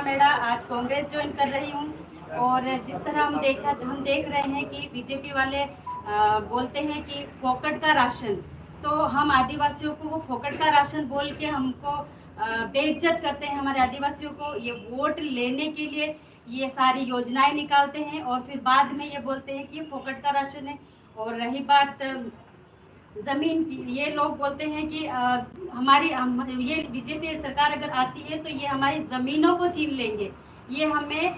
मेड़ा आज कांग्रेस ज्वाइन कर रही हूँ। और जिस तरह हम देख रहे हैं कि बीजेपी वाले बोलते हैं कि फोकट का राशन, तो हम आदिवासियों को वो फोकट का राशन बोल के हमको बेइज्जत करते हैं। हमारे आदिवासियों को ये वोट लेने के लिए ये सारी योजनाएं निकालते हैं और फिर बाद में ये बोलते हैं कि फोकट का राशन है। और रही बात ज़मीन की, ये लोग बोलते हैं कि ये बीजेपी सरकार अगर आती है तो ये हमारी ज़मीनों को छीन लेंगे, ये हमें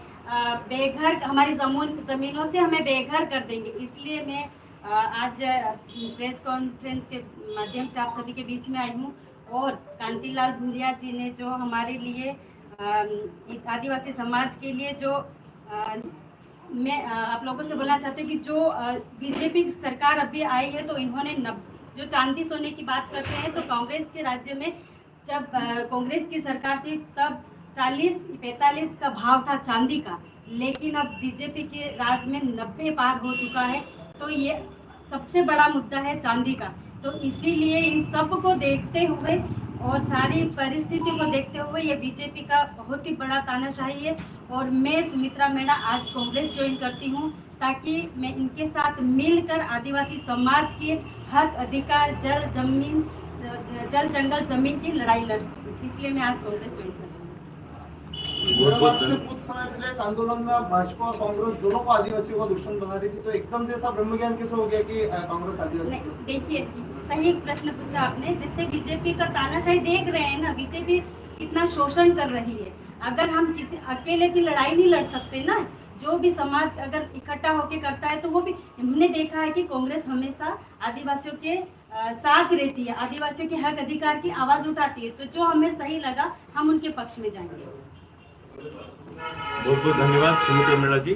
बेघर, हमारी ज़मीनों से हमें बेघर कर देंगे। इसलिए मैं आज प्रेस कॉन्फ्रेंस के माध्यम से आप सभी के बीच में आई हूँ। और कांतिलाल भूरिया जी ने जो हमारे लिए आदिवासी समाज के लिए जो मैं आप लोगों से बोलना चाहती हूँ कि जो बीजेपी सरकार अभी आई है तो इन्होंने जो चांदी सोने की बात करते हैं, तो कांग्रेस के राज्य में जब कांग्रेस की सरकार थी तब 40-45 का भाव था चांदी का, लेकिन अब बीजेपी के राज में 90 पार हो चुका है। तो ये सबसे बड़ा मुद्दा है चांदी का। तो इसीलिए इन सब को देखते हुए और सारी परिस्थिति को देखते हुए ये बीजेपी का बहुत ही बड़ा तानाशाही है। और मैं सुमित्रा मेड़ा आज कांग्रेस ज्वाइन करती हूँ ताकि मैं इनके साथ मिलकर आदिवासी समाज के हक, अधिकार, जल जंगल जमीन की लड़ाई लड़ सकूँ। इसलिए मैं आज कांग्रेस ज्वाइन कर रही हूँ। से कुछ समय पहले एक आंदोलन में भाजपा और कांग्रेस दोनों को आदिवासियों का दुश्मन बना रही थी, तो एकदम से ऐसा ब्रह्मज्ञान कैसे हो गया कि कांग्रेस आदिवासी? देखिए, सही प्रश्न पूछा आपने। जैसे बीजेपी का तानाशाही देख रहे हैं ना, बीजेपी कितना शोषण कर रही है। अगर हम किसी अकेले की लड़ाई नहीं लड़ सकते ना, जो भी समाज अगर इकट्ठा होकर करता है तो वो भी, हमने देखा है कि कांग्रेस हमेशा आदिवासियों के साथ रहती है, आदिवासियों के हक अधिकार की आवाज उठाती है। तो जो हमें सही लगा हम उनके पक्ष में जाएंगे। बहुत बहुत धन्यवाद सुमित्रा मेड़ा जी।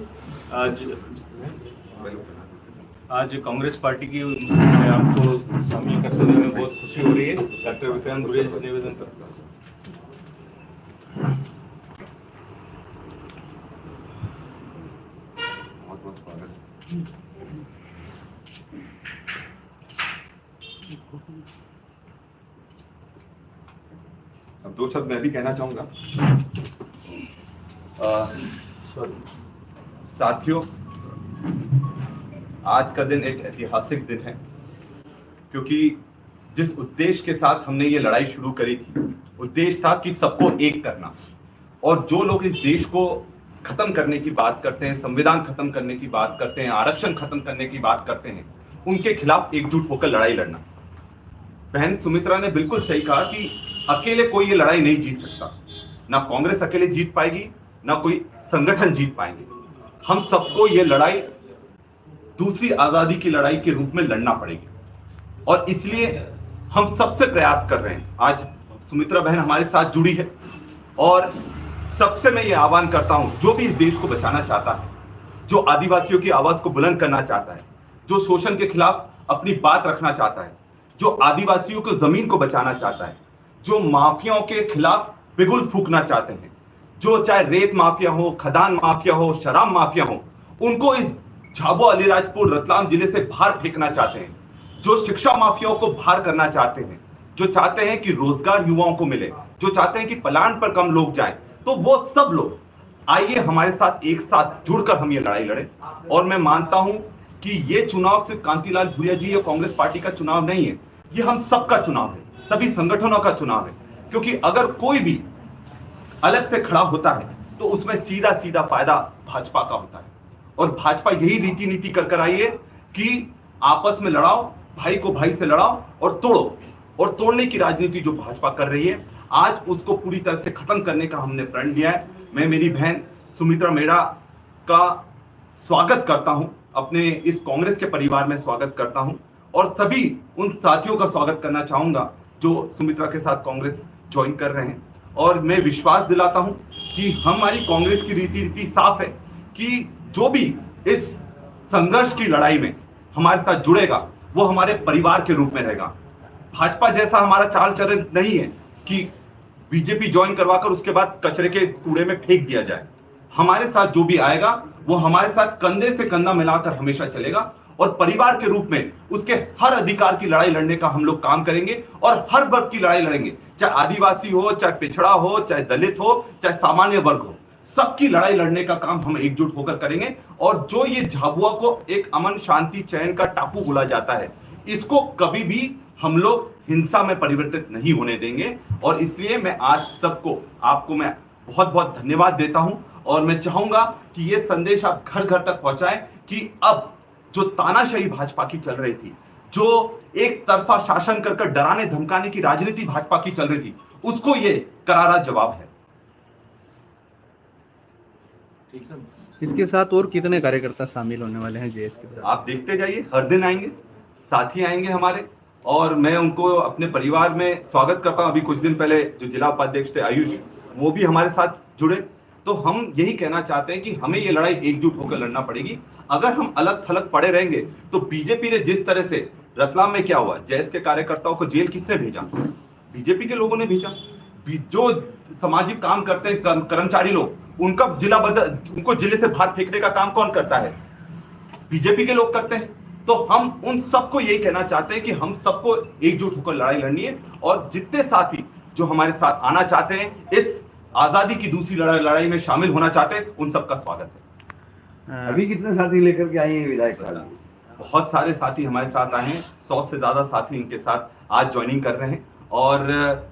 आज कांग्रेस पार्टी की मैं आपको शामिल करते हुए बहुत खुशी हो रही है। डॉक्टर विक्रांत भूरिया जी निवेदन करता हूँ। अब दो शब्द मैं भी कहना चाहूंगा। साथियों, आज का दिन एक ऐतिहासिक दिन है, क्योंकि जिस उद्देश्य के साथ हमने ये लड़ाई शुरू करी थी, उद्देश्य था कि सबको एक करना। और जो लोग इस देश को खत्म करने की बात करते हैं, संविधान खत्म करने की बात करते हैं, आरक्षण खत्म करने की बात करते हैं, उनके खिलाफ एकजुट होकर लड़ाई लड़ना। बहन सुमित्रा ने बिल्कुल सही कहा कि अकेले कोई ये लड़ाई नहीं जीत सकता। ना कांग्रेस अकेले जीत पाएगी, ना कोई संगठन जीत पाएंगे। हम सबको ये लड़ाई दूसरी आजादी की लड़ाई के रूप में लड़ना पड़ेगी। और इसलिए हम सबसे प्रयास कर रहे हैं। आज सुमित्रा बहन हमारे साथ जुड़ी है और सबसे मैं ये आह्वान करता हूं, जो भी इस देश को बचाना चाहता है, जो आदिवासियों की आवाज को बुलंद करना चाहता है, जो शोषण के खिलाफ अपनी बात रखना चाहता है, जो आदिवासियों को जमीन को बचाना चाहता है, जो माफियाओं के खिलाफ बिगुल फूंकना चाहते हैं, जो चाहे रेत माफिया हो, खदान माफिया हो, शराब माफिया हो, उनको इस झाबुआ, अलीराजपुर, रतलाम जिले से बाहर फेंकना चाहते हैं, जो शिक्षा माफियाओं को बाहर करना चाहते हैं, जो चाहते हैं कि रोजगार युवाओं को मिले, जो चाहते हैं कि पलायन पर कम लोग जाएं, तो वो सब लोग आइए हमारे साथ एक साथ जुड़कर हम ये लड़ाई लड़ें। और मैं मानता हूं कि ये चुनाव सिर्फ कांतिलाल भूरिया जी या कांग्रेस पार्टी का चुनाव नहीं है, ये हम सबका चुनाव है, सभी संगठनों का चुनाव है। क्योंकि अगर कोई भी अलग से खड़ा होता है तो उसमें सीधा सीधा फायदा भाजपा का होता है। और भाजपा यही रीति नीति कर आई है कि आपस में लड़ाओ, भाई को भाई से लड़ाओ और तोड़ो। और तोड़ने की राजनीति जो भाजपा कर रही है, आज उसको पूरी तरह से खत्म करने का हमने प्रण लिया है। मैं मेरी बहन सुमित्रा मेड़ा का स्वागत करता हूं, अपने इस कांग्रेस के परिवार में स्वागत करता हूं। और सभी उन साथियों का स्वागत करना चाहूंगा जो सुमित्रा के साथ कांग्रेस ज्वाइन कर रहे हैं। और मैं विश्वास दिलाता हूं कि हमारी कांग्रेस की रीति साफ है कि जो भी इस संघर्ष की लड़ाई में हमारे साथ जुड़ेगा वो हमारे परिवार के रूप में रहेगा। भाजपा जैसा हमारा चाल चलन नहीं है कि बीजेपी ज्वाइन करवाकर उसके बाद कचरे के कूड़े में फेंक दिया जाए। हमारे साथ जो भी आएगा वो हमारे साथ कंधे से कंधा मिलाकर हमेशा चलेगा और परिवार के रूप में उसके हर अधिकार की लड़ाई लड़ने का हम लोग काम करेंगे और हर वर्ग की लड़ाई लड़ेंगे, चाहे आदिवासी हो, चाहे पिछड़ा हो, चाहे दलित हो, चाहे सामान्य वर्ग हो। सबकी लड़ाई लड़ने का काम हम एकजुट होकर करेंगे। और जो ये झाबुआ को एक अमन शांति चैन का टापू बोला जाता है, इसको कभी भी हम लोग हिंसा में परिवर्तित नहीं होने देंगे। और इसलिए मैं आज सबको, आपको मैं बहुत बहुत धन्यवाद देता हूं और मैं चाहूंगा कि ये संदेश आप घर घर तक पहुंचाएं कि अब जो तानाशाही भाजपा की चल रही थी, जो एक तरफा शासन कर डराने धमकाने की राजनीति भाजपा की चल रही थी, उसको ये करारा जवाब है। इसके साथ और कितने कार्यकर्ता शामिल होने वाले हैं जेएस के साथ? आप देखते जाइए, हर दिन आएंगे, साथी आएंगे हमारे, और मैं उनको अपने परिवार में स्वागत करता हूं। अभी कुछ दिन पहले जो जिला उपाध्यक्ष थे आयुष, वो भी हमारे साथ जुड़े। तो हम यही कहना चाहते हैं कि हमें ये लड़ाई एकजुट होकर लड़ना पड़ेगी। अगर हम अलग थलग पड़े रहेंगे तो बीजेपी ने जिस तरह से, रतलाम में क्या हुआ, जैस के कार्यकर्ताओं को जेल किसने भेजा? बीजेपी के लोगों ने भेजा। जो सामाजिक काम करते हैं कर्मचारी लोग, उनका उनको जिले से बाहर फेंकने का काम कौन करता है? बीजेपी के लोग करते हैं। तो हम उन सबको यही कहना चाहते हैं कि हम सबको एकजुट होकर लड़ाई लड़नी है, और जितने साथी जो हमारे साथ आना चाहते हैं, इस आजादी की दूसरी लड़ाई में शामिल होना चाहते हैं, उन सबका स्वागत है। अभी कितने साथी लेकर के आए हैं विधायक साहब? बहुत सारे साथी हमारे साथ आए हैं, 100 से ज्यादा साथी इनके साथ आज ज्वाइनिंग कर रहे हैं। और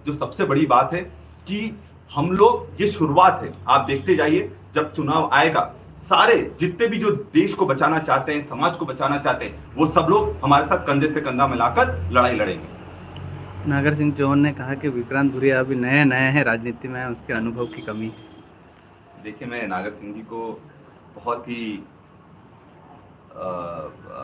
जो सबसे बड़ी बात है कि हम लोग, ये शुरुआत है, आप देखते जाइए, जब चुनाव आएगा, सारे जितने भी जो देश को बचाना चाहते हैं, समाज को बचाना चाहते हैं, वो सब लोग हमारे साथ कंधे से कंधा मिलाकर लड़ाई लड़ेंगे। नागर सिंह चौहान ने कहा कि विक्रांत भूरिया अभी नए हैं राजनीति में, उसके अनुभव की कमी है। देखिए, मैं नागर सिंह जी को बहुत ही